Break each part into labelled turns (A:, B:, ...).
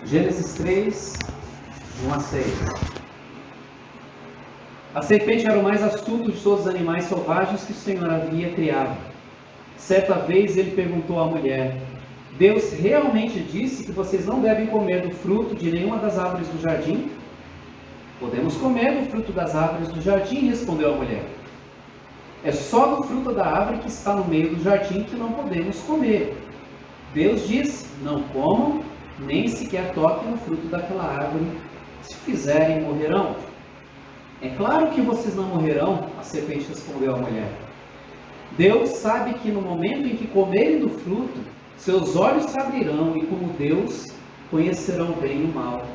A: Gênesis 3, 1 a 6. A serpente era o mais astuto de todos os animais selvagens que o Senhor havia criado. Certa vez ele perguntou à mulher: Deus realmente disse que vocês não devem comer do fruto de nenhuma das árvores do jardim? Podemos comer do fruto das árvores do jardim, respondeu a mulher. É só do fruto da árvore que está no meio do jardim que não podemos comer. Deus disse: não comam, nem sequer toquem no fruto daquela árvore. Se fizerem, morrerão. É claro que vocês não morrerão, a serpente respondeu à mulher. Deus sabe que no momento em que comerem do fruto, seus olhos se abrirão e, como Deus, conhecerão o bem e o mal.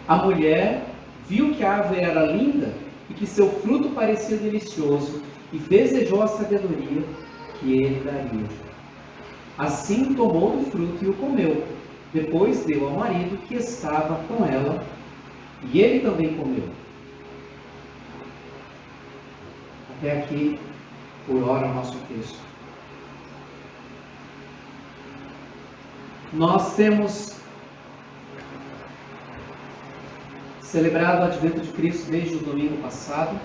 A: A mulher viu que a árvore era linda e que seu fruto parecia delicioso e desejou a sabedoria que ele daria. Assim tomou do fruto e o comeu. Depois deu ao marido que estava com ela e ele também comeu. Até aqui, por hora, o nosso texto. Nós temos celebrado o Advento de Cristo desde o domingo passado.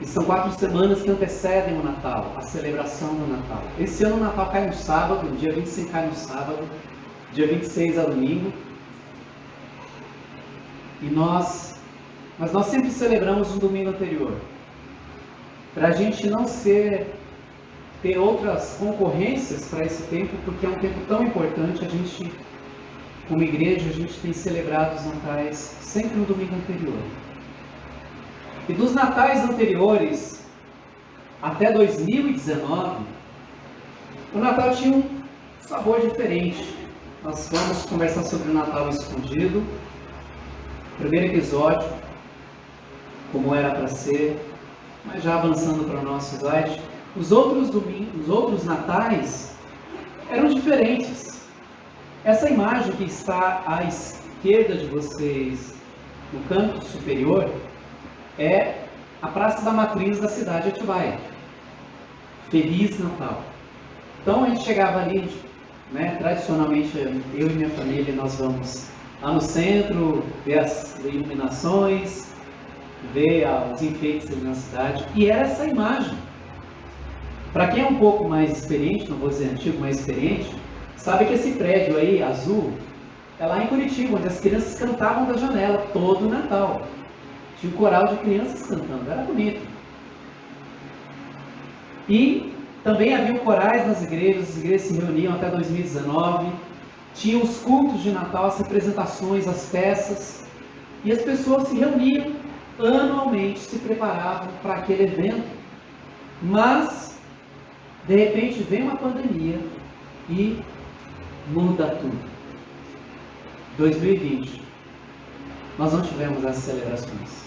A: E são 4 semanas que antecedem o Natal, a celebração do Natal. Esse ano o Natal cai no sábado, dia 25 cai no sábado, dia 26 é domingo. Mas nós sempre celebramos no domingo anterior. Para a gente não ter outras concorrências para esse tempo, porque é um tempo tão importante, a gente, como igreja, a gente tem celebrado os natais sempre no domingo anterior. E dos natais anteriores, até 2019, o Natal tinha um sabor diferente. Nós vamos conversar sobre o Natal escondido, primeiro episódio, como era para ser, mas já avançando para o nosso slide, os outros natais eram diferentes. Essa imagem que está à esquerda de vocês, no canto superior, é a Praça da Matriz da cidade de Atibaia. Feliz Natal! Então a gente chegava ali, tradicionalmente eu e minha família, nós vamos lá no centro, ver as iluminações, ver os enfeites ali na cidade, e era essa imagem. Para quem é um pouco mais experiente, não vou dizer antigo, mais experiente, sabe que esse prédio aí, azul, é lá em Curitiba, onde as crianças cantavam da janela todo o Natal. Tinha um coral de crianças cantando, era bonito. E também haviam corais nas igrejas, as igrejas se reuniam até 2019, tinham os cultos de Natal, as representações, as peças, e as pessoas se reuniam anualmente, se preparavam para aquele evento. Mas, de repente, vem uma pandemia e muda tudo. 2020, nós não tivemos essas celebrações.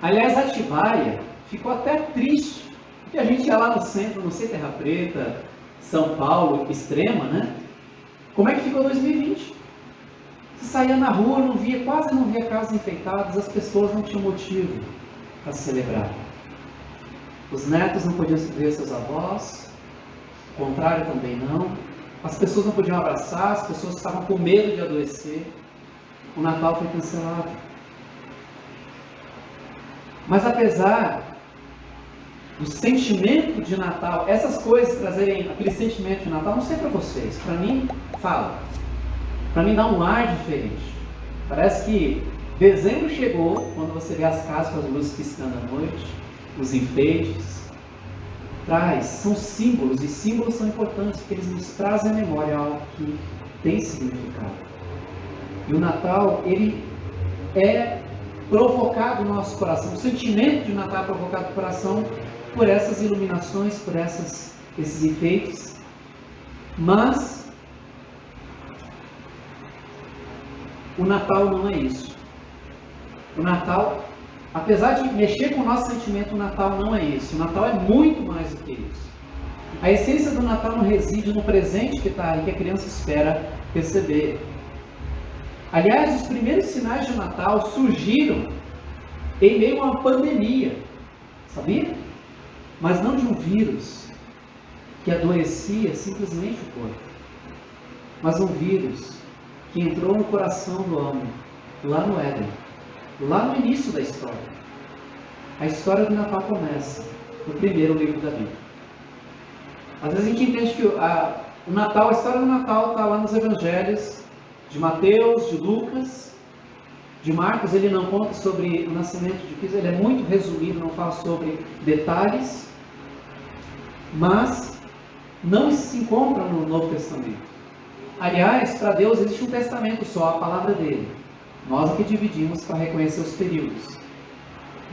A: Aliás, Atibaia ficou até triste, porque a gente ia lá no centro, não sei, Terra Preta, São Paulo, Extrema, né? Como é que ficou 2020? Você saía na rua, quase não via casas enfeitadas, as pessoas não tinham motivo para celebrar. Os netos não podiam ver seus avós, o contrário também não. As pessoas não podiam abraçar, as pessoas estavam com medo de adoecer. O Natal foi cancelado. Mas apesar do sentimento de Natal, essas coisas trazerem aquele sentimento de Natal, não sei para vocês, para mim, fala. Para mim dá um ar diferente. Parece que dezembro chegou, quando você vê as casas com as luzes piscando à noite, os enfeites. São símbolos, e símbolos são importantes, porque eles nos trazem à memória algo que tem significado. E o Natal, ele é provocado no nosso coração, o sentimento de Natal é provocado no coração por essas iluminações, por esses enfeites. Mas o Natal não é isso. O Natal, apesar de mexer com o nosso sentimento, o Natal não é isso. O Natal é muito mais do que isso. A essência do Natal não reside no presente que está ali, que a criança espera receber. Aliás, os primeiros sinais de Natal surgiram em meio a uma pandemia, sabia? Mas não de um vírus que adoecia simplesmente o corpo, mas um vírus que entrou no coração do homem, lá no Éden, lá no início da história. A história do Natal começa no primeiro livro da Bíblia. Às vezes a gente entende que o Natal, a história do Natal está lá nos evangelhos de Mateus, de Lucas, de Marcos. Ele não conta sobre o nascimento de Cristo, ele é muito resumido, não fala sobre detalhes, mas não se encontra no Novo Testamento. Aliás, para Deus existe um testamento só, a palavra dele. Nós aqui dividimos para reconhecer os períodos.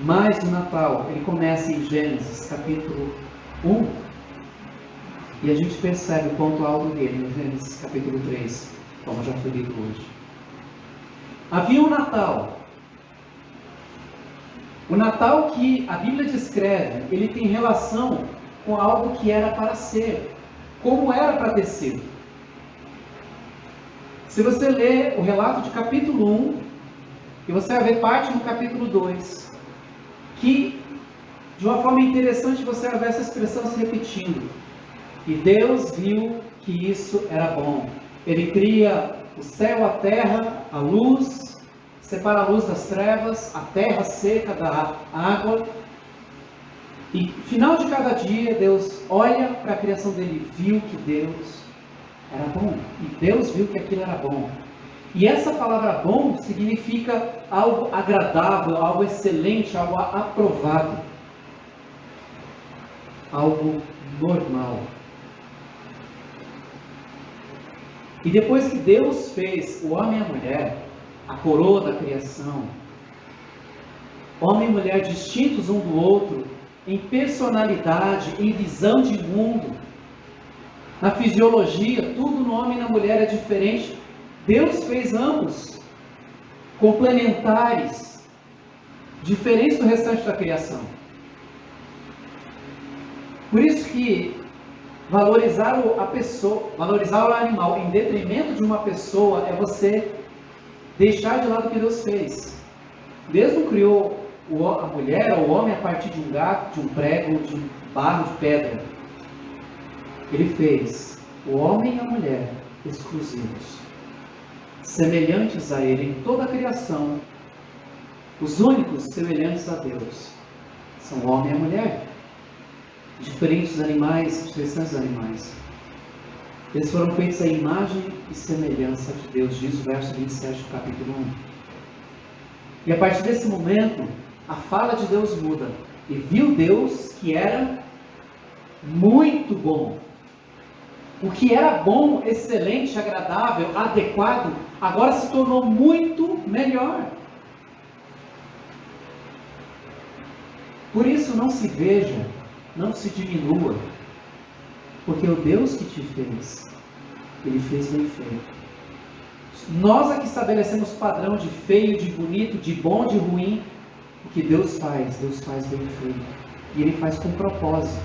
A: Mas o Natal, ele começa em Gênesis, capítulo 1, e a gente percebe o ponto alto dele em Gênesis, capítulo 3, como já foi lido hoje. Havia um Natal. O Natal que a Bíblia descreve, ele tem relação com algo que era para ser, como era para ter sido. Se você ler o relato de capítulo 1, e você vai ver parte no capítulo 2, que de uma forma interessante você vai ver essa expressão se repetindo. E Deus viu que isso era bom. Ele cria o céu, a terra, a luz, separa a luz das trevas, a terra seca da água. E no final de cada dia, Deus olha para a criação dele e viu que Deus era bom. E Deus viu que aquilo era bom. E essa palavra bom significa algo agradável, algo excelente, algo aprovado. Algo normal. E depois que Deus fez o homem e a mulher, a coroa da criação, homem e mulher distintos um do outro, em personalidade, em visão de mundo, na fisiologia, tudo no homem e na mulher é diferente. Deus fez ambos complementares, diferentes do restante da criação. Por isso que valorizar a pessoa, valorizar o animal em detrimento de uma pessoa é você deixar de lado o que Deus fez. Deus não criou a mulher ou o homem a partir de um gato, de um prego, de um barro, de pedra. Ele fez o homem e a mulher exclusivos, semelhantes a Ele em toda a criação. Os únicos semelhantes a Deus são o homem e a mulher, diferentes dos animais, dos restantes animais. Eles foram feitos à imagem e semelhança de Deus, diz o verso 27 do capítulo 1. E a partir desse momento, a fala de Deus muda. E viu Deus que era muito bom. O que era bom, excelente, agradável, adequado, agora se tornou muito melhor. Por isso não se veja, não se diminua, porque o Deus que te fez, Ele fez bem feito. Nós aqui estabelecemos padrão de feio, de bonito, de bom, de ruim. O que Deus faz bem feito. E Ele faz com propósito.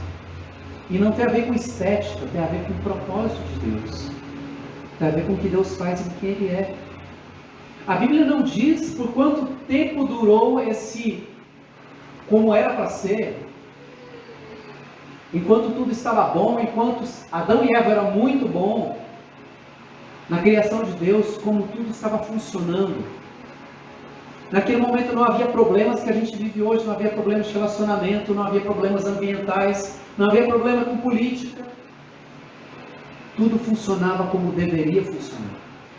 A: E não tem a ver com estética, tem a ver com o propósito de Deus. Tem a ver com o que Deus faz e com quem Ele é. A Bíblia não diz por quanto tempo durou como era para ser. Enquanto tudo estava bom, enquanto Adão e Eva eram muito bom, na criação de Deus, como tudo estava funcionando. Naquele momento não havia problemas que a gente vive hoje, não havia problemas de relacionamento, não havia problemas ambientais, não havia problema com política. Tudo funcionava como deveria funcionar.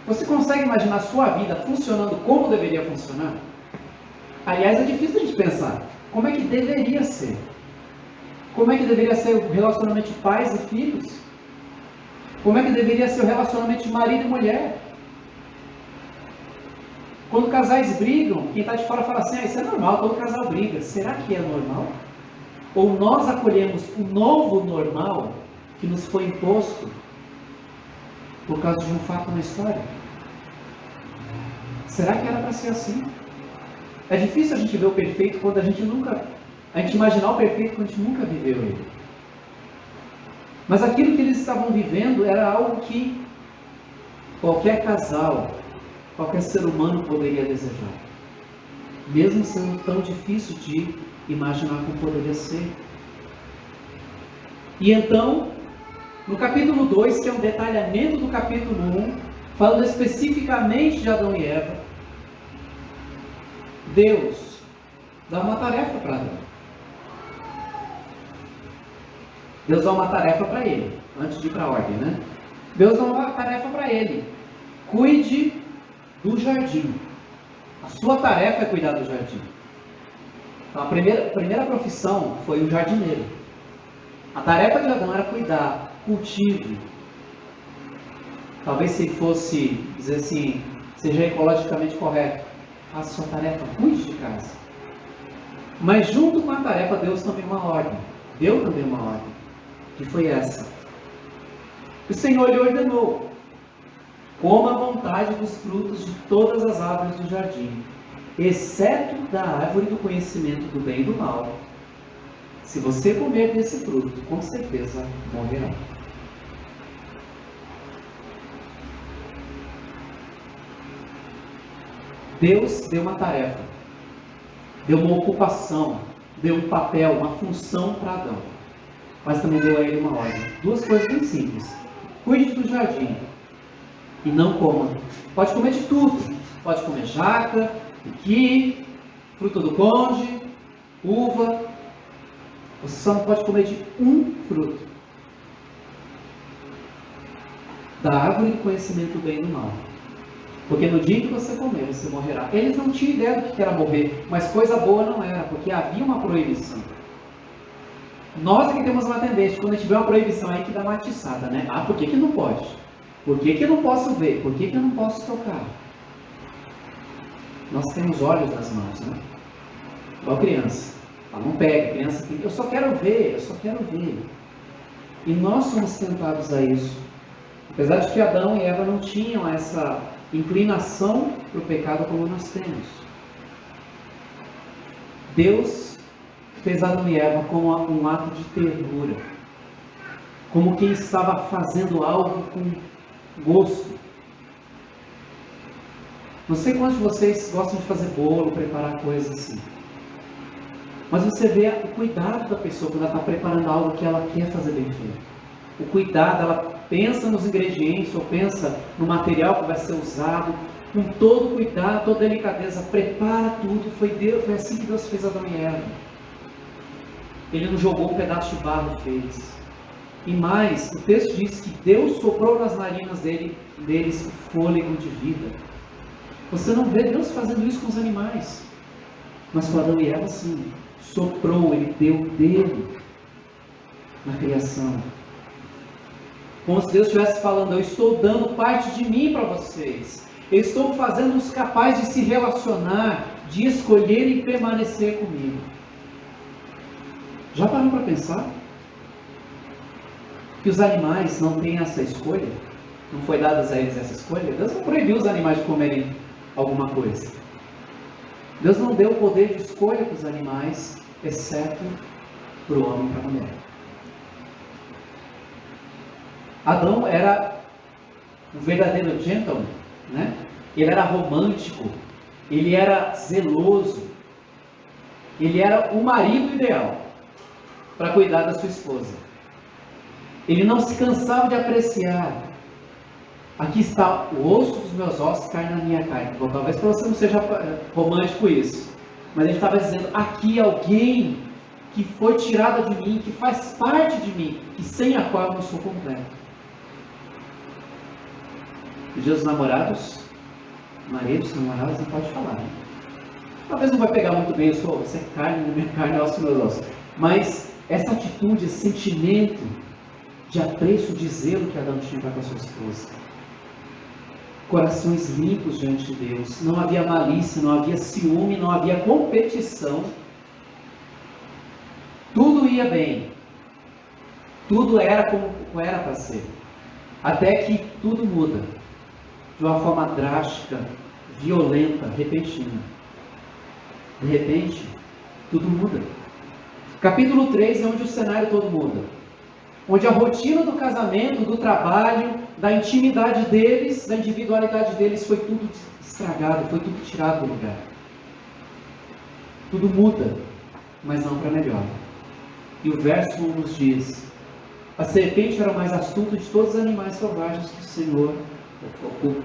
A: Você consegue imaginar a sua vida funcionando como deveria funcionar? Aliás, é difícil a gente pensar. Como é que deveria ser? Como é que deveria ser o relacionamento de pais e filhos? Como é que deveria ser o relacionamento de marido e mulher? Quando casais brigam, quem está de fora fala assim, isso é normal, todo casal briga. Será que é normal? Ou nós acolhemos o novo normal que nos foi imposto por causa de um fato na história? Será que era para ser assim? É difícil a gente ver o perfeito quando a gente imaginar o perfeito quando a gente nunca viveu ele. Mas aquilo que eles estavam vivendo era algo que qualquer casal, qualquer ser humano poderia desejar. Mesmo sendo tão difícil de imaginar como poderia ser. E então, no capítulo 2, que é um detalhamento do capítulo 1, falando especificamente de Adão e Eva, Deus dá uma tarefa para Adão. Deus dá uma tarefa para ele, antes de ir para a ordem, né? Deus dá uma tarefa para ele. Cuide do jardim. A sua tarefa é cuidar do jardim. Então, a primeira profissão foi o jardineiro. A tarefa de Adão era cuidar, cultive. Talvez se fosse dizer assim, seja ecologicamente correto, faça sua tarefa, cuide de casa. Mas junto com a tarefa, Deus também uma ordem. Deu também uma ordem, que foi essa. O Senhor lhe ordenou: coma à vontade dos frutos de todas as árvores do jardim, exceto da árvore do conhecimento do bem e do mal. Se você comer desse fruto, com certeza morrerá. Deus deu uma tarefa, deu uma ocupação, deu um papel, uma função para Adão, mas também deu a ele uma ordem. Duas coisas bem simples: cuide do jardim e não coma. Pode comer de tudo, pode comer jaca, piqui, fruto do conde, uva. Você só não pode comer de um fruto da árvore do conhecimento do bem e do mal. Porque no dia que você comer, você morrerá. Eles não tinham ideia do que era morrer, mas coisa boa não era, porque havia uma proibição. Nós aqui temos uma tendência, quando a gente vê uma proibição aí que dá uma atiçada, né? Ah, por que não pode? Por que eu não posso ver? Por que eu não posso tocar? Nós temos olhos nas mãos, né? Igual criança. Ela não pega, criança tem... Eu só quero ver, eu só quero ver. E nós somos tentados a isso. Apesar de que Adão e Eva não tinham essa inclinação para o pecado como nós temos. Deus fez Adão e Eva como um ato de ternura, como quem estava fazendo algo com gosto. Não sei quantos de vocês gostam de fazer bolo, preparar coisas assim, mas você vê o cuidado da pessoa quando ela está preparando algo que ela quer fazer bem feito. O cuidado, ela pensa nos ingredientes, ou pensa no material que vai ser usado, com todo cuidado, toda delicadeza, prepara tudo. Foi assim que Deus fez Adão e Eva. Ele não jogou um pedaço de barro, fez. E mais, o texto diz que Deus soprou nas narinas deles o fôlego de vida. Você não vê Deus fazendo isso com os animais, mas com Adão e Eva sim. Soprou, Ele deu dele na criação. Como se Deus estivesse falando: eu estou dando parte de mim para vocês. Eu estou fazendo-os capazes de se relacionar, de escolher e permanecer comigo. Já parou para pensar? Que os animais não têm essa escolha? Não foi dada a eles essa escolha? Deus não proibiu os animais de comerem alguma coisa. Deus não deu o poder de escolha para os animais, exceto para o homem e para a mulher. Adão era um verdadeiro gentleman, né? Ele era romântico, ele era zeloso, ele era o marido ideal para cuidar da sua esposa. Ele não se cansava de apreciar: aqui está o osso dos meus ossos, carne da minha carne. Bom, talvez para você não seja romântico isso, mas ele estava dizendo: aqui alguém que foi tirada de mim, que faz parte de mim, e sem a qual eu não sou completo. Os dias dos namorados, maridos, namorados, não pode falar, né? Talvez não vai pegar muito bem, você é carne, minha carne, osso, meus ossos. Mas essa atitude, esse sentimento de apreço, de zelo que Adão tinha para com a sua esposa. Corações limpos diante de Deus. Não havia malícia, não havia ciúme, não havia competição. Tudo ia bem. Tudo era como era para ser. Até que tudo muda. De uma forma drástica, violenta, repentina. De repente, tudo muda. Capítulo 3 é onde o cenário todo muda. Onde a rotina do casamento, do trabalho, da intimidade deles, da individualidade deles, foi tudo estragado, foi tudo tirado do lugar. Tudo muda, mas não para melhor. E o verso 1 nos diz: a serpente era o mais astuto de todos os animais selvagens que o Senhor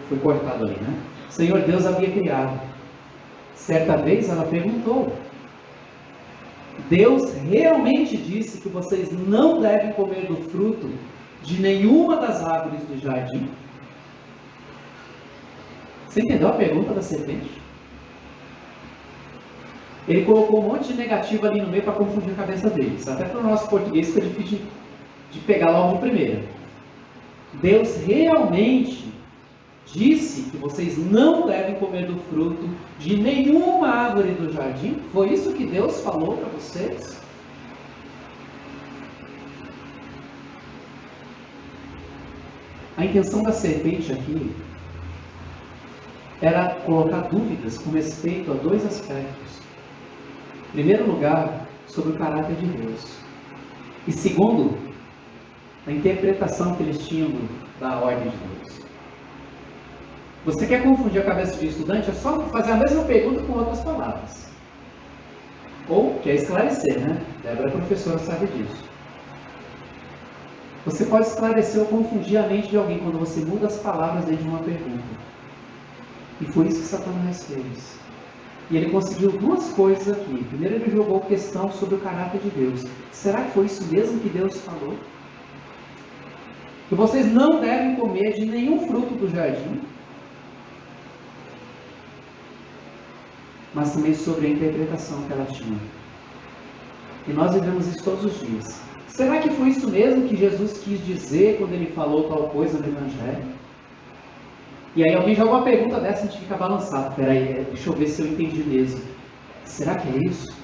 A: Foi cortado ali, né? O Senhor Deus havia criado. Certa vez ela perguntou: Deus realmente disse que vocês não devem comer do fruto de nenhuma das árvores do jardim? Você entendeu a pergunta da serpente? Ele colocou um monte de negativo ali no meio para confundir a cabeça deles. Até para o nosso português fica difícil de pegar logo de primeira. Deus realmente disse que vocês não devem comer do fruto de nenhuma árvore do jardim? Foi isso que Deus falou para vocês? A intenção da serpente aqui era colocar dúvidas com respeito a dois aspectos. Em primeiro lugar, sobre o caráter de Deus. E segundo, a interpretação que eles tinham da ordem de Deus. Você quer confundir a cabeça de estudante? É só fazer a mesma pergunta com outras palavras. Ou quer esclarecer, né? Débora é professora, sabe disso. Você pode esclarecer ou confundir a mente de alguém quando você muda as palavras dentro de uma pergunta. E foi isso que Satanás fez. E ele conseguiu duas coisas aqui. Primeiro, ele jogou questão sobre o caráter de Deus. Será que foi isso mesmo que Deus falou? Que vocês não devem comer de nenhum fruto do jardim? Mas também sobre a interpretação que ela tinha. E nós vivemos isso todos os dias. Será que foi isso mesmo que Jesus quis dizer quando ele falou tal coisa no Evangelho? E aí alguém joga uma pergunta dessa e a gente fica balançado. Peraí, deixa eu ver se eu entendi mesmo. Será que é isso?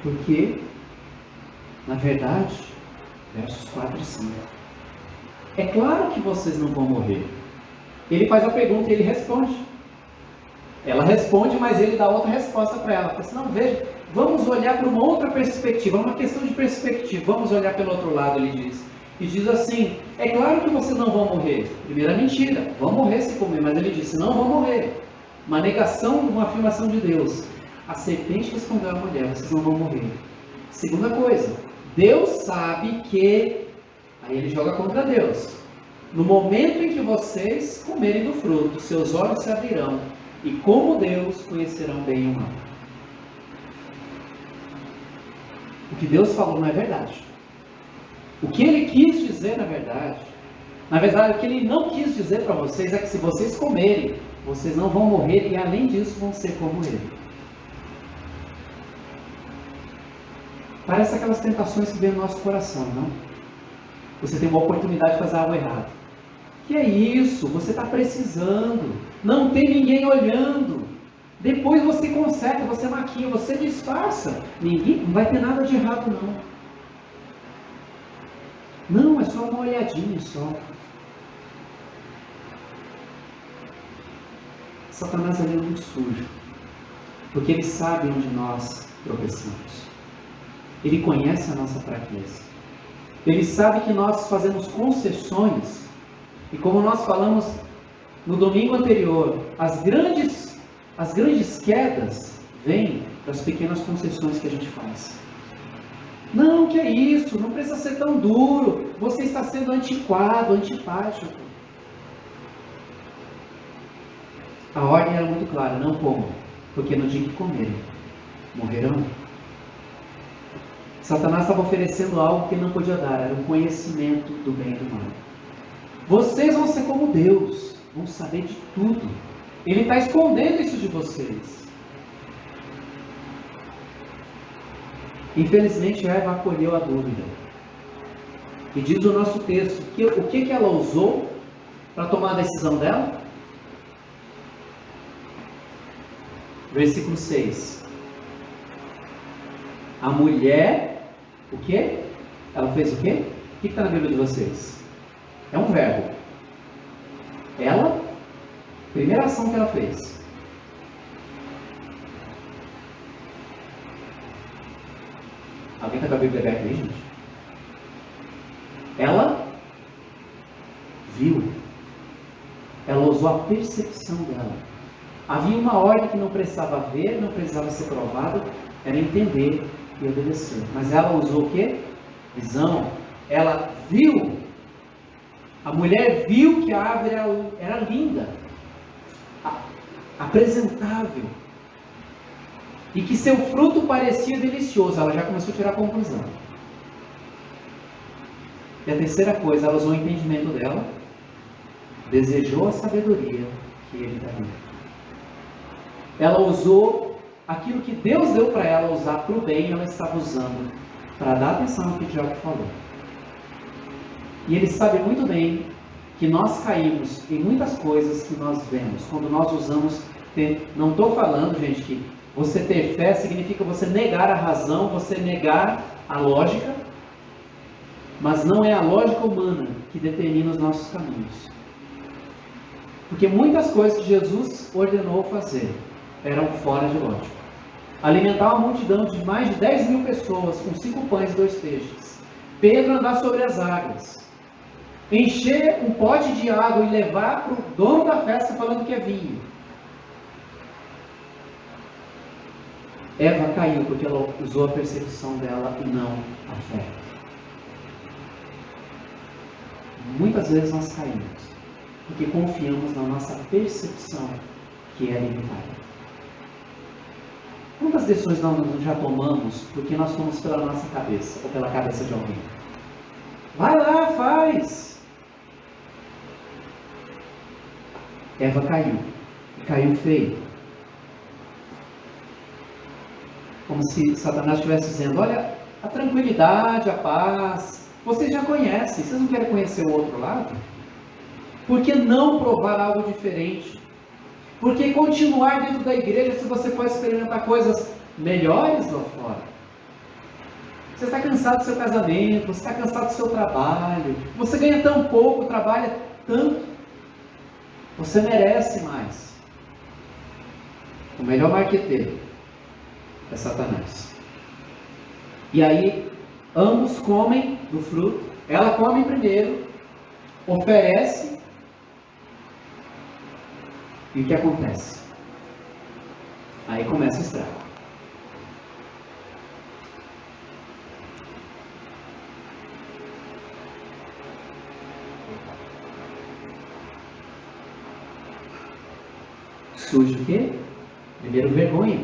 A: Porque, na verdade, versos 4 e 5. É claro que vocês não vão morrer. Ele faz a pergunta e ele responde. Ela responde, mas ele dá outra resposta para ela. Fala assim, não, veja, vamos olhar para uma outra perspectiva, uma questão de perspectiva. Vamos olhar pelo outro lado, ele diz. E diz assim, é claro que vocês não vão morrer. Primeira mentira, vão morrer se comer, mas ele disse, não vão morrer. Uma negação, uma afirmação de Deus. A serpente respondeu à mulher, vocês não vão morrer. Segunda coisa, Deus sabe que... Aí ele joga contra Deus. No momento em que vocês comerem do fruto, seus olhos se abrirão. E como Deus conhecerão bem o mal. O que Deus falou não é verdade. O que Ele quis dizer na verdade, o que Ele não quis dizer para vocês é que se vocês comerem, vocês não vão morrer e além disso vão ser como Ele. Parece aquelas tentações que vêm no nosso coração, não? Você tem uma oportunidade de fazer algo errado. Que é isso? Você está precisando. Não tem ninguém olhando. Depois você conserta, você maquia, você disfarça. Não vai ter nada de errado, não. Não, é só uma olhadinha só. Satanás ali é muito sujo. Porque ele sabe onde nós tropeçamos. Ele conhece a nossa fraqueza. Ele sabe que nós fazemos concessões. E como nós falamos no domingo anterior, as grandes quedas vêm das pequenas concessões que a gente faz. Não, que é isso? Não precisa ser tão duro. Você está sendo antiquado, antipático. A ordem era muito clara, não comam, porque no dia que comerem, morrerão. Satanás estava oferecendo algo que ele não podia dar, era um conhecimento do bem e do mal. Vocês vão ser como Deus, vão saber de tudo. Ele está escondendo isso de vocês. Infelizmente, Eva acolheu a dúvida. E diz o nosso texto, o que ela usou para tomar a decisão dela? Versículo 6. A mulher, o quê? Ela fez o quê? O que está na Bíblia de vocês? É um verbo. Ela, primeira ação que ela fez. Alguém está com a Bíblia aberta aí, gente? Ela viu. Ela usou a percepção dela. Havia uma ordem que não precisava ver, não precisava ser provada, era entender e obedecer. Mas ela usou o quê? visão, ela viu, a mulher viu que a árvore era linda, apresentável, e que seu fruto parecia delicioso. Ela já começou a tirar a conclusão. E a terceira coisa, ela usou o entendimento dela, desejou a sabedoria que ele daria. Ela usou aquilo que Deus deu para ela usar para o bem, ela estava usando para dar atenção ao que o diabo falou. E ele sabe muito bem que nós caímos em muitas coisas que nós vemos, quando nós usamos, não estou falando, gente, que você ter fé significa você negar a razão, você negar a lógica, mas não é a lógica humana que determina os nossos caminhos. Porque muitas coisas que Jesus ordenou fazer eram fora de lógica. Alimentar uma multidão de mais de 10 mil pessoas com 5 pães e 2 peixes. Pedro andar sobre as águas. Encher um pote de água e levar para o dono da festa falando que é vinho. Eva caiu porque ela usou a percepção dela e não a fé. Muitas vezes nós caímos porque confiamos na nossa percepção, que é limitada. Quantas decisões nós já tomamos porque nós fomos pela nossa cabeça ou pela cabeça de alguém? Vai lá, faz! Eva caiu. E caiu feio. Como se Satanás estivesse dizendo, olha, a tranquilidade, a paz, vocês já conhecem, vocês não querem conhecer o outro lado? Por que não provar algo diferente? Por que continuar dentro da igreja se você pode experimentar coisas melhores lá fora? Você está cansado do seu casamento, você está cansado do seu trabalho, você ganha tão pouco, trabalha tanto, você merece mais. O melhor marqueteiro é Satanás. E aí, ambos comem do fruto, ela come primeiro, oferece, e o que acontece? Aí começa o estrago. Surge o quê? Primeiro, vergonha.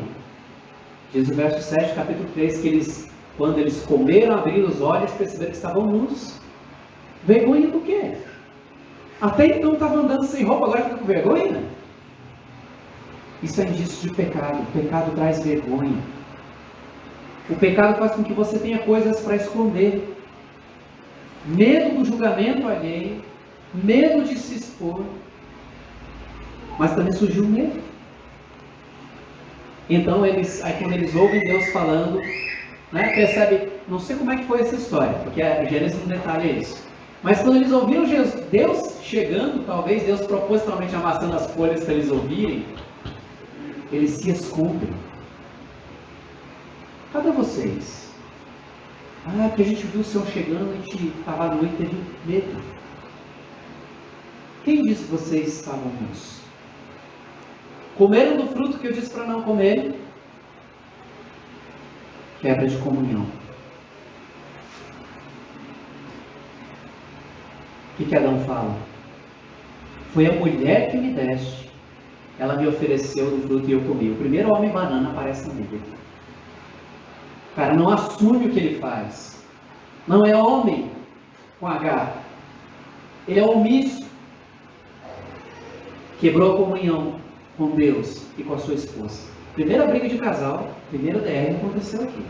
A: Diz o verso 7, capítulo 3, que quando eles comeram, abriram os olhos, perceberam que estavam nus. Vergonha do quê? Até então estavam andando sem roupa, agora fica com vergonha? Isso é indício de pecado. O pecado traz vergonha. O pecado faz com que você tenha coisas para esconder. Medo do julgamento alheio, medo de se expor. Mas também surgiu o medo. Então, aí quando eles ouvem Deus falando, percebe, não sei como é que foi essa história, porque a Gênesis não detalha isso. Mas quando eles ouviram Deus chegando, talvez Deus propositalmente amassando as folhas para eles ouvirem, eles se escondem. Cadê vocês? Porque a gente viu o Senhor chegando, a gente estava à noite e teve medo. Quem disse que vocês estavam nus? Comeram do fruto que eu disse para não comer? Quebra de comunhão. O que Adão fala? Foi a mulher que me deste. Ela me ofereceu do fruto e eu comi. O primeiro homem banana aparece na Bíblia. O cara não assume o que ele faz. Não é homem com H. Ele é omisso. Quebrou a comunhão com Deus e com a sua esposa. Primeira briga de casal, primeiro DR aconteceu aqui.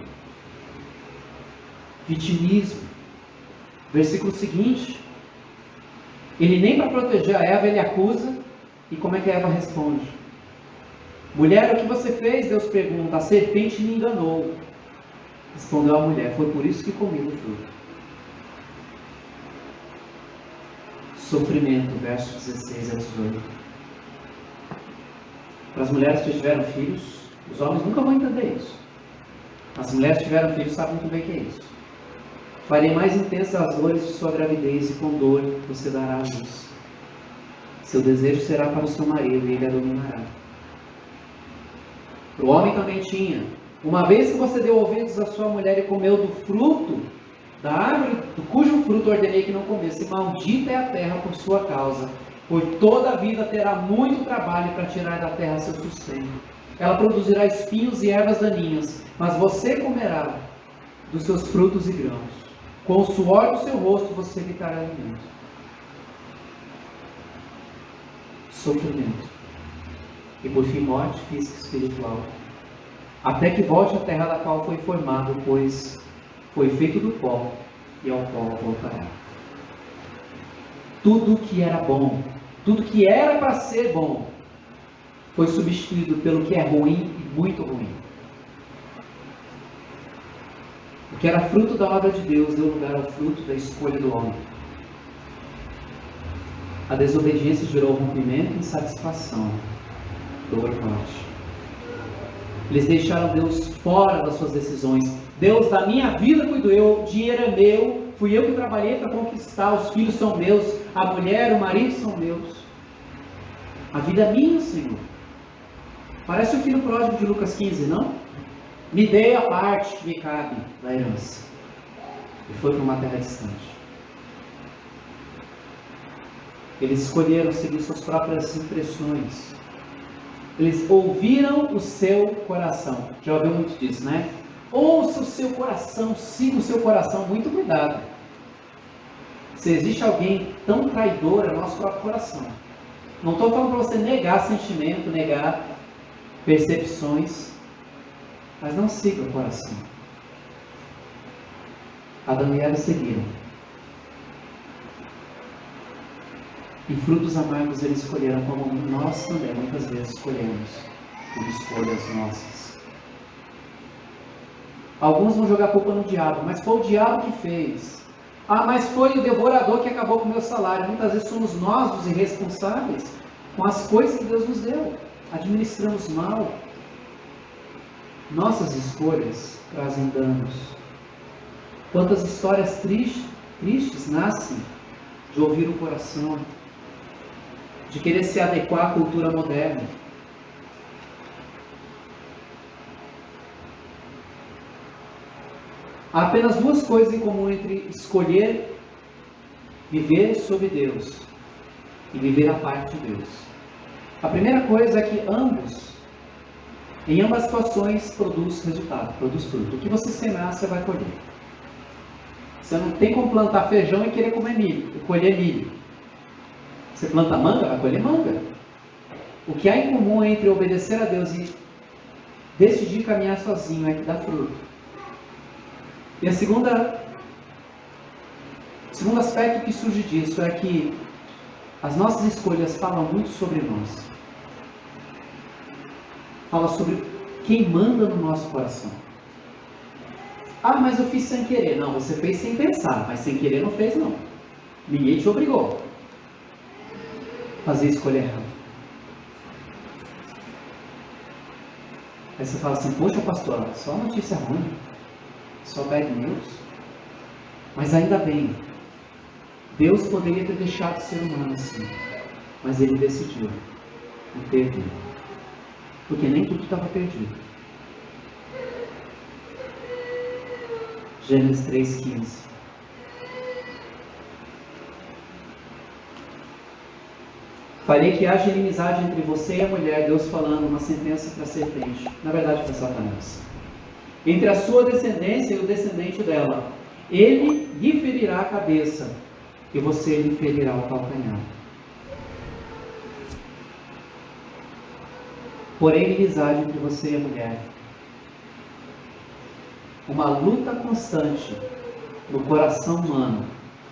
A: Vitimismo. Versículo seguinte. Ele nem para proteger a Eva, ele acusa. E como é que a Eva responde? Mulher, o que você fez? Deus pergunta. A serpente me enganou. Respondeu a mulher. Foi por isso que comi do fruto. Sofrimento, versos 16 a 18. Para as mulheres que tiveram filhos, os homens nunca vão entender isso. As mulheres que tiveram filhos sabem muito bem o que é isso. Farei mais intensas as dores de sua gravidez e com dor você dará a luz. Seu desejo será para o seu marido e ele a dominará. O homem também tinha. Uma vez que você deu ouvidos à sua mulher e comeu do fruto, Da árvore cujo fruto ordenei que não comesse, maldita é a terra por sua causa. Por toda a vida terá muito trabalho para tirar da terra seu sustento. Ela produzirá espinhos e ervas daninhas, mas você comerá dos seus frutos e grãos. Com o suor do seu rosto você lhe dará alimento. Sofrimento. E por fim morte física e espiritual. Até que volte à terra da qual foi formado, pois foi feito do pó e ao pó voltará. Tudo que era bom, tudo que era para ser bom, foi substituído pelo que é ruim e muito ruim. O que era fruto da obra de Deus deu lugar ao fruto da escolha do homem. A desobediência gerou rompimento e insatisfação, dor e morte. Eles deixaram Deus fora das suas decisões. Deus, da minha vida cuido eu, o dinheiro é meu, fui eu que trabalhei para conquistar, os filhos são meus, a mulher, o marido são meus. A vida é minha, Senhor. Parece o filho pródigo de Lucas 15, não? Me dei a parte que me cabe da herança. E foi para uma terra distante. Eles escolheram seguir suas próprias impressões. Eles ouviram o seu coração. Já ouviu muito disso, né? Ouça o seu coração, siga o seu coração. Muito cuidado. Se existe alguém tão traidor, é o nosso próprio coração. Não estou falando para você negar sentimento, negar percepções, mas não siga o coração. Adão e Eva seguiram. E frutos amargos eles escolheram, como nós também muitas vezes escolhemos, por escolhas nossas. Alguns vão jogar a culpa no diabo, mas foi o diabo que fez. Ah, mas foi o devorador que acabou com o meu salário. Muitas vezes somos nós os irresponsáveis com as coisas que Deus nos deu. Administramos mal. Nossas escolhas trazem danos. Quantas histórias tristes nascem de ouvir o coração, de querer se adequar à cultura moderna. Há apenas duas coisas em comum entre escolher viver sob Deus e viver a parte de Deus. A primeira coisa é que em ambas situações, produz resultado, produz fruto. O que você semear, você vai colher. Você não tem como plantar feijão e querer comer milho, e colher milho. Você planta manga, vai colher manga. O que há em comum entre obedecer a Deus e decidir caminhar sozinho é que dá fruto. E o segundo aspecto que surge disso é que as nossas escolhas falam muito sobre nós. Fala sobre quem manda no nosso coração. Ah, mas eu fiz sem querer. Não, você fez sem pensar, mas sem querer não fez não. Ninguém te obrigou a fazer a escolha errada. Aí você fala assim, poxa pastor, só notícia ruim, só bad news. Mas ainda bem, Deus poderia ter deixado o ser humano assim, mas Ele decidiu não teve, porque nem tudo estava perdido. Gênesis 3,15. Farei que haja inimizade entre você e a mulher, Deus falando uma sentença para a serpente, na verdade para Satanás. Entre a sua descendência e o descendente dela, ele lhe ferirá a cabeça, e você lhe ferirá o calcanhar. Porém, inimizade entre você e a mulher. Uma luta constante no coração humano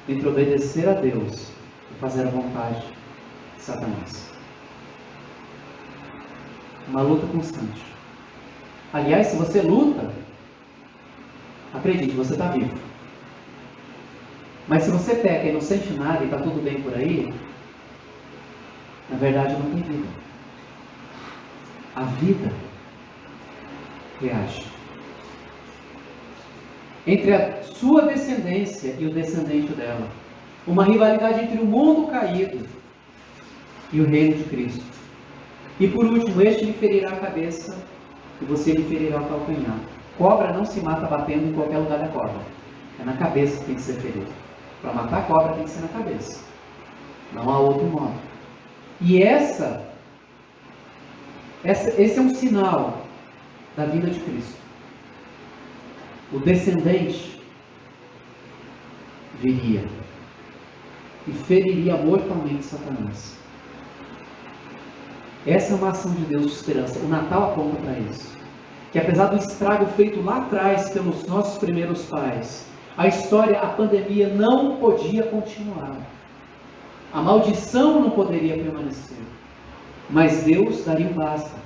A: entre obedecer a Deus e fazer a vontade de Satanás. Uma luta constante. Aliás, se você luta, acredite, você está vivo. Mas se você peca e não sente nada e está tudo bem por aí, na verdade não tem vida. A vida reage. Entre a sua descendência e o descendente dela. Uma rivalidade entre o mundo caído e o reino de Cristo. E por último, este lhe ferirá a cabeça e você lhe ferirá o calcanhar. Cobra não se mata batendo em qualquer lugar da corda. É na cabeça que tem que ser ferido. Para matar a cobra tem que ser na cabeça. Não há outro modo. E esse é um sinal da vinda de Cristo. O descendente viria e feriria mortalmente Satanás. Essa é uma ação de Deus de esperança. O Natal aponta para isso. Que apesar do estrago feito lá atrás pelos nossos primeiros pais, a história, a pandemia não podia continuar. A maldição não poderia permanecer. Mas Deus daria um basta.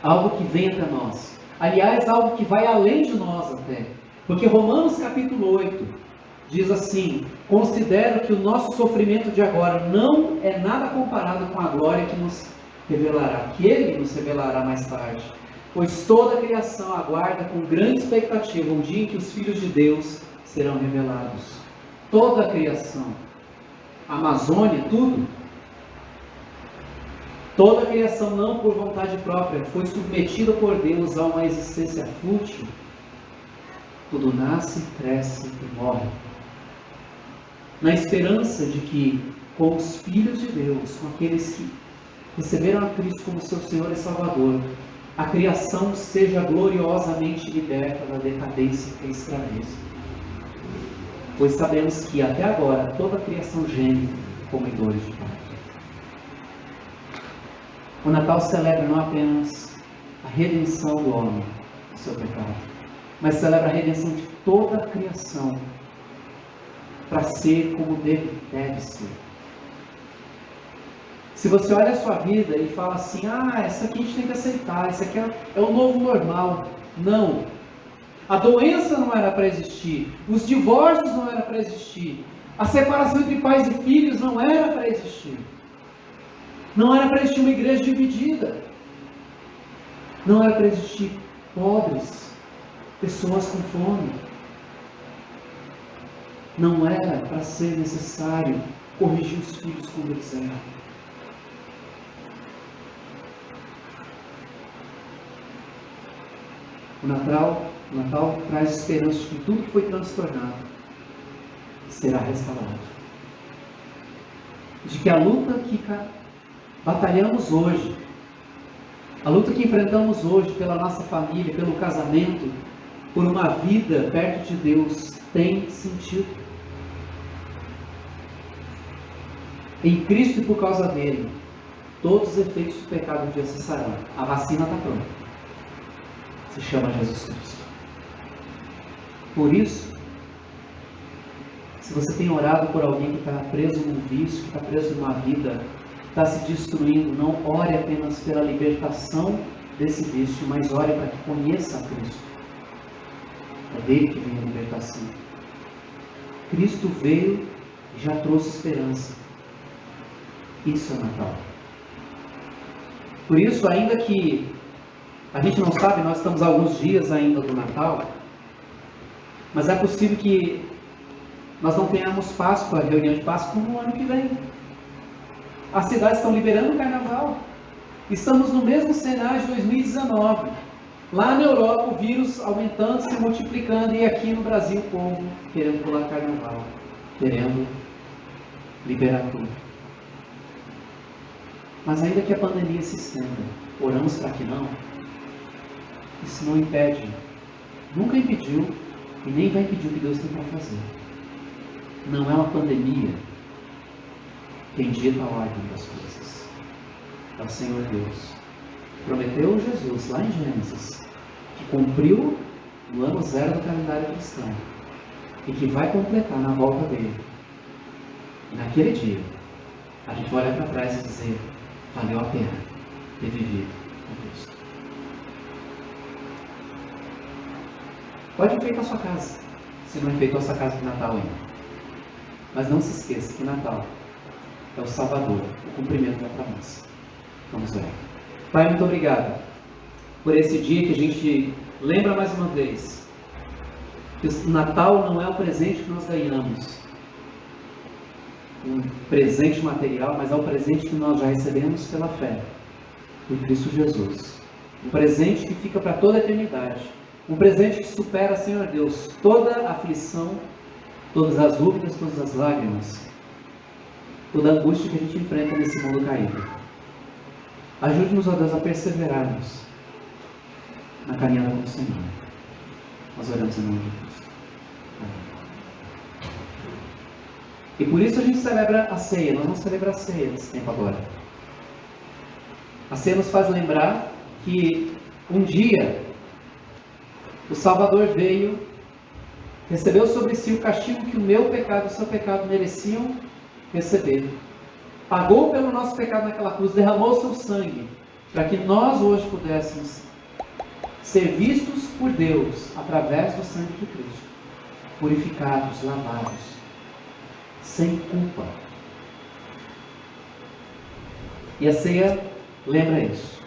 A: Algo que vem até nós. Aliás, algo que vai além de nós até. Porque Romanos capítulo 8 diz assim: considero que o nosso sofrimento de agora não é nada comparado com a glória que nos revelará, que Ele nos revelará mais tarde. Pois toda a criação aguarda com grande expectativa o dia em que os filhos de Deus serão revelados. Toda a criação. A Amazônia, tudo. Toda a criação, não por vontade própria, foi submetida por Deus a uma existência fútil. Tudo nasce, cresce e morre. Na esperança de que, com os filhos de Deus, com aqueles que receberam a Cristo como seu Senhor e Salvador, a criação seja gloriosamente liberta da decadência e escraviza. Pois sabemos que até agora toda a criação geme como em dores de parto. O Natal celebra não apenas a redenção do homem do seu pecado, mas celebra a redenção de toda a criação para ser como deve ser. Se você olha a sua vida e fala assim, essa aqui a gente tem que aceitar, isso aqui é o novo normal. Não. A doença não era para existir, os divórcios não eram para existir, a separação entre pais e filhos não era para existir. Não era para existir uma igreja dividida. Não era para existir pobres, pessoas com fome. Não era para ser necessário corrigir os filhos quando eles erram. O Natal traz esperança de que tudo que foi transtornado será restaurado. De que a luta que batalhamos hoje, a luta que enfrentamos hoje pela nossa família, pelo casamento, por uma vida perto de Deus, tem sentido. Em Cristo e por causa dele, todos os efeitos do pecado um dia cessarão. A vacina está pronta. Se chama Jesus Cristo. Por isso, se você tem orado por alguém que está preso num vício, que está preso numa vida, que está se destruindo, não ore apenas pela libertação desse vício, mas ore para que conheça a Cristo. É dele que vem a libertação. Cristo veio e já trouxe esperança. Isso é Natal. Por isso, ainda que a gente não sabe, nós estamos há alguns dias ainda do Natal, mas é possível que nós não tenhamos Páscoa, reunião de Páscoa, no ano que vem. As cidades estão liberando o Carnaval. Estamos no mesmo cenário de 2019. Lá na Europa, o vírus aumentando, se multiplicando, e aqui no Brasil, o povo querendo pular Carnaval, querendo liberar tudo. Mas ainda que a pandemia se estenda, oramos para que não, isso não impede, nunca impediu e nem vai impedir o que Deus tem para fazer. Não é uma pandemia quem dita a ordem das coisas. É o Senhor Deus. Prometeu Jesus lá em Gênesis, que cumpriu no ano zero do calendário cristão e que vai completar na volta dele. E naquele dia, a gente vai olhar para trás e dizer, valeu a pena ter vivido com Cristo. Pode enfeitar a sua casa, se não enfeitou a sua casa de Natal ainda. Mas não se esqueça que Natal é o Salvador, o cumprimento da promessa. Vamos ver. Pai, muito obrigado por esse dia que a gente lembra mais uma vez que o Natal não é o presente que nós ganhamos, um presente material, mas é o presente que nós já recebemos pela fé em Cristo Jesus. Um presente que fica para toda a eternidade. Um presente que supera, Senhor Deus, toda aflição, todas as dúvidas, todas as lágrimas, toda a angústia que a gente enfrenta nesse mundo caído. Ajude-nos, ó Deus, a perseverarmos na caminhada com o Senhor. Nós oramos em nome de Deus. Amém. E por isso a gente celebra a ceia. Nós vamos celebrar a ceia nesse tempo agora. A ceia nos faz lembrar que um dia o Salvador veio, recebeu sobre si o castigo que o meu pecado e o seu pecado mereciam receber. Pagou pelo nosso pecado naquela cruz, derramou o seu sangue, para que nós hoje pudéssemos ser vistos por Deus através do sangue de Cristo, purificados, lavados, sem culpa. E a ceia lembra isso.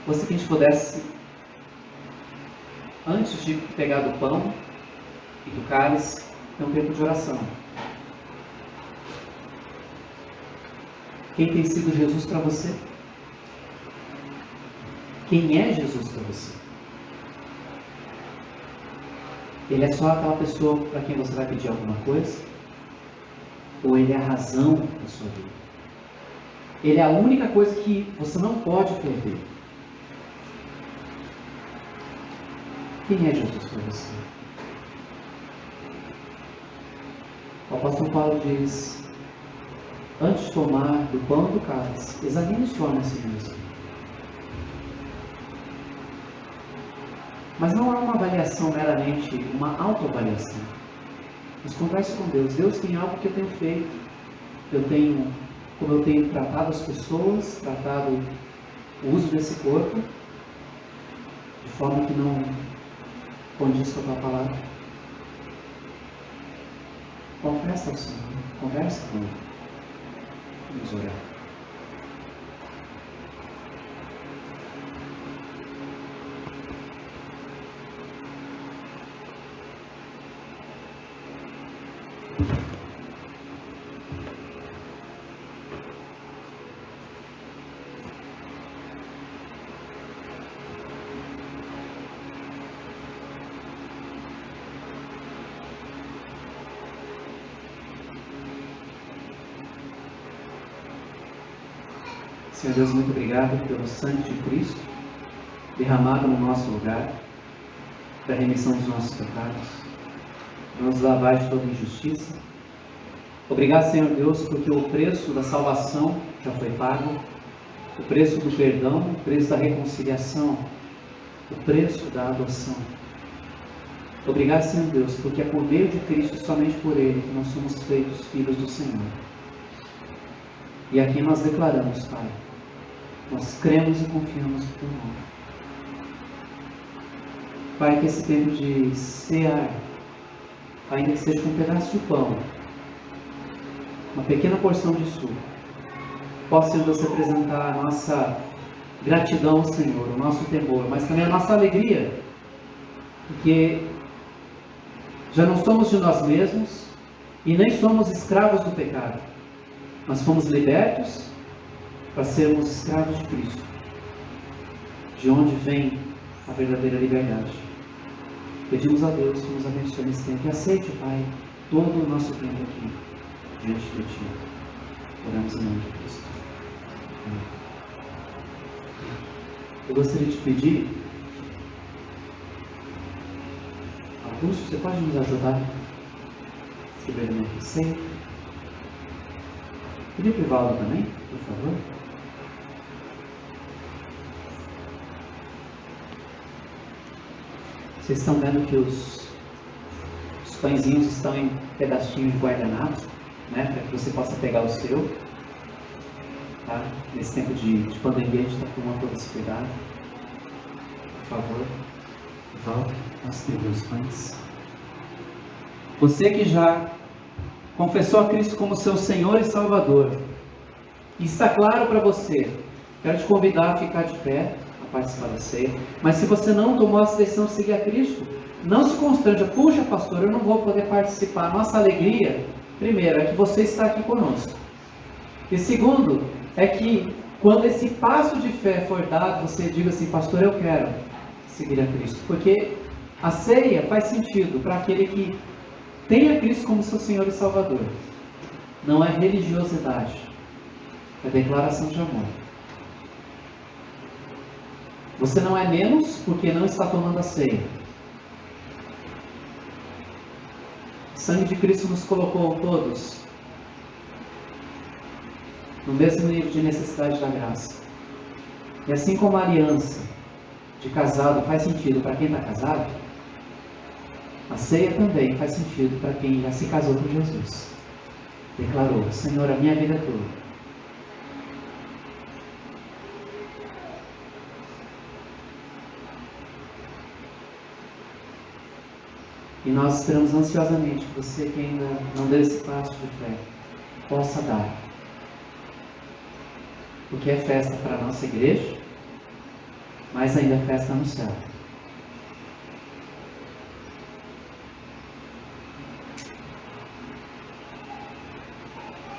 A: Gostaria que a gente pudesse, antes de pegar do pão e do cálice, ter um tempo de oração. Quem tem sido Jesus para você? Quem é Jesus para você? Ele é só aquela pessoa para quem você vai pedir alguma coisa? Ou ele é a razão da sua vida? Ele é a única coisa que você não pode perder. Quem é Jesus para você? O apóstolo Paulo diz: antes de tomar do pão e do cálice, examine sua alma a si mesmo. Mas não é uma avaliação meramente, uma autoavaliação. Mas converse com Deus. Deus tem algo que eu tenho feito. Como eu tenho tratado as pessoas, tratado o uso desse corpo, de forma que não condiz com a tua palavra. Confessa ao Senhor, conversa com Ele. Vamos orar. Senhor Deus, muito obrigado pelo sangue de Cristo derramado no nosso lugar, para a remissão dos nossos pecados, para nos lavar de toda injustiça. Obrigado, Senhor Deus, porque o preço da salvação já foi pago, o preço do perdão, o preço da reconciliação, o preço da adoção. Obrigado, Senhor Deus, porque é por meio de Cristo, somente por Ele, que nós somos feitos filhos do Senhor. E aqui nós declaramos, Pai, nós cremos e confiamos no Teu nome. Pai, que esse tempo de cear, ainda que seja com um pedaço de pão, uma pequena porção de suco, possa, Senhor Deus, representar a nossa gratidão ao Senhor, o nosso temor, mas também a nossa alegria, porque já não somos de nós mesmos e nem somos escravos do pecado, mas fomos libertos para sermos escravos de Cristo, de onde vem a verdadeira liberdade. Pedimos a Deus que nos abençoe nesse tempo e aceite, Pai, todo o nosso tempo aqui diante de Ti. Oramos em nome de Cristo. Amém. Eu gostaria de pedir, Augusto, você pode nos ajudar a escrever uma receita? Pedir para o Valdo também, por favor. Vocês estão vendo que os pãezinhos estão em pedacinhos de guardanapo, né, para que você possa pegar o seu. Tá? Nesse tempo de pandemia, a gente está tomando todo esse cuidado. Por favor, Valdo, nós temos os pães. Você que já confessou a Cristo como seu Senhor e Salvador, e está claro para você, quero te convidar a ficar de pé, a participar da ceia. Mas se você não tomou a decisão de seguir a Cristo, não se constrange. Puxa, pastor, eu não vou poder participar. Nossa alegria, primeiro, é que você está aqui conosco. E segundo, é que quando esse passo de fé for dado, você diga assim: pastor, eu quero seguir a Cristo. Porque a ceia faz sentido para aquele que tem a Cristo como seu Senhor e Salvador. Não é religiosidade, é declaração de amor. Você não é menos porque não está tomando a ceia. O sangue de Cristo nos colocou todos no mesmo nível de necessidade da graça. E assim como a aliança de casado faz sentido para quem está casado, a ceia também faz sentido para quem já se casou com Jesus. Declarou: Senhor, a minha vida é tua. E nós esperamos ansiosamente que você que ainda não deu esse passo de fé, possa dar. Porque é festa para a nossa igreja, mas ainda é festa no céu.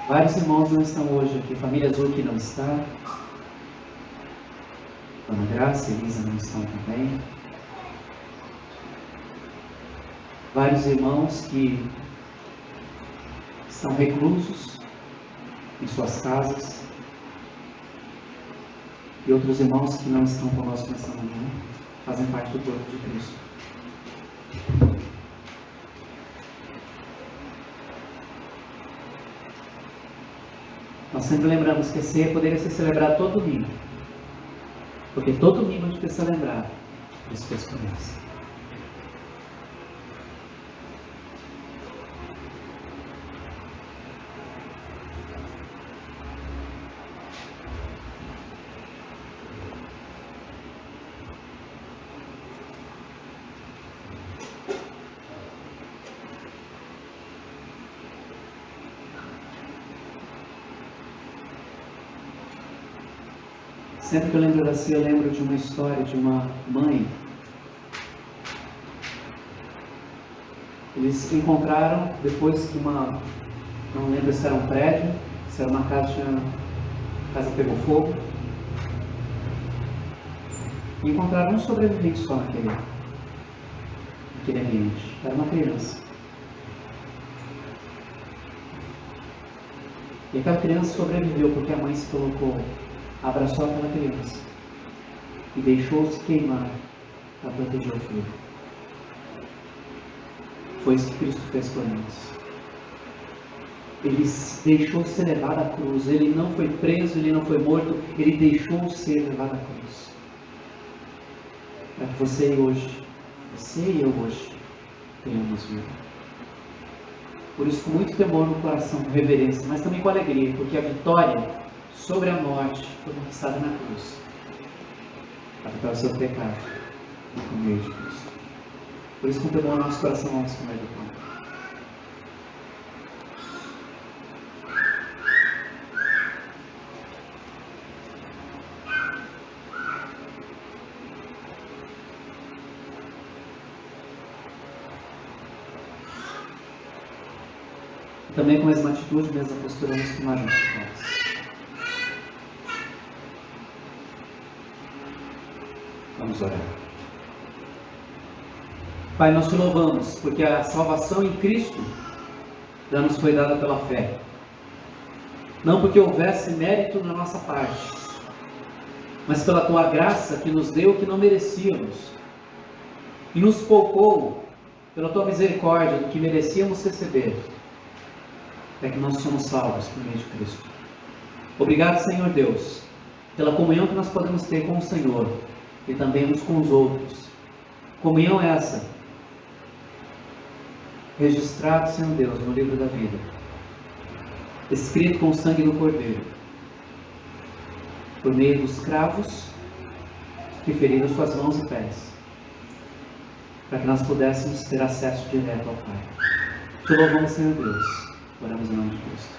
A: Vários irmãos não estão hoje aqui. Família Azul que não está. Ana Graça e Elisa não estão também. Vários irmãos que estão reclusos em suas casas. E outros irmãos que não estão conosco nessa manhã, fazem parte do corpo de Cristo. Nós sempre lembramos que a ceia poderia ser celebrada todo domingo. Porque todo domingo a gente precisa lembrar das suas promessas. Sempre que eu lembro da ceia, eu lembro de uma história de uma mãe. Eles se encontraram depois que não lembro se era um prédio, se era uma casa, a casa pegou fogo. E encontraram um sobrevivente só naquele ambiente. Era uma criança. E aquela criança sobreviveu porque a mãe se colocou, abraçou aquela criança e deixou-se queimar para proteger o filho. Foi isso que Cristo fez por nós. Ele deixou ser levado à cruz. Ele não foi preso, ele não foi morto, ele deixou ser levado à cruz. Para que você e eu hoje, tenhamos vida. Por isso, com muito temor no coração, com reverência, mas também com alegria, porque a vitória sobre a morte foi conquistada na cruz. A vitória sobre o pecado, por meio de Cristo. Por isso, com temor no nosso coração, vamos comer do pão. Também com a mesma atitude, mesma postura, vamos tomar juntos. Vamos orar. Pai, nós te louvamos, porque a salvação em Cristo já nos foi dada pela fé. Não porque houvesse mérito na nossa parte, mas pela tua graça que nos deu o que não merecíamos. E nos poupou pela tua misericórdia do que merecíamos receber. É que nós somos salvos por meio de Cristo. Obrigado, Senhor Deus, pela comunhão que nós podemos ter com o Senhor e também uns com os outros. Comunhão essa, registrada, Senhor Deus, no livro da vida, escrito com o sangue do Cordeiro, por meio dos cravos que feriram suas mãos e pés, para que nós pudéssemos ter acesso direto ao Pai. Te louvamos, Senhor Deus. Oramos em nome de Cristo.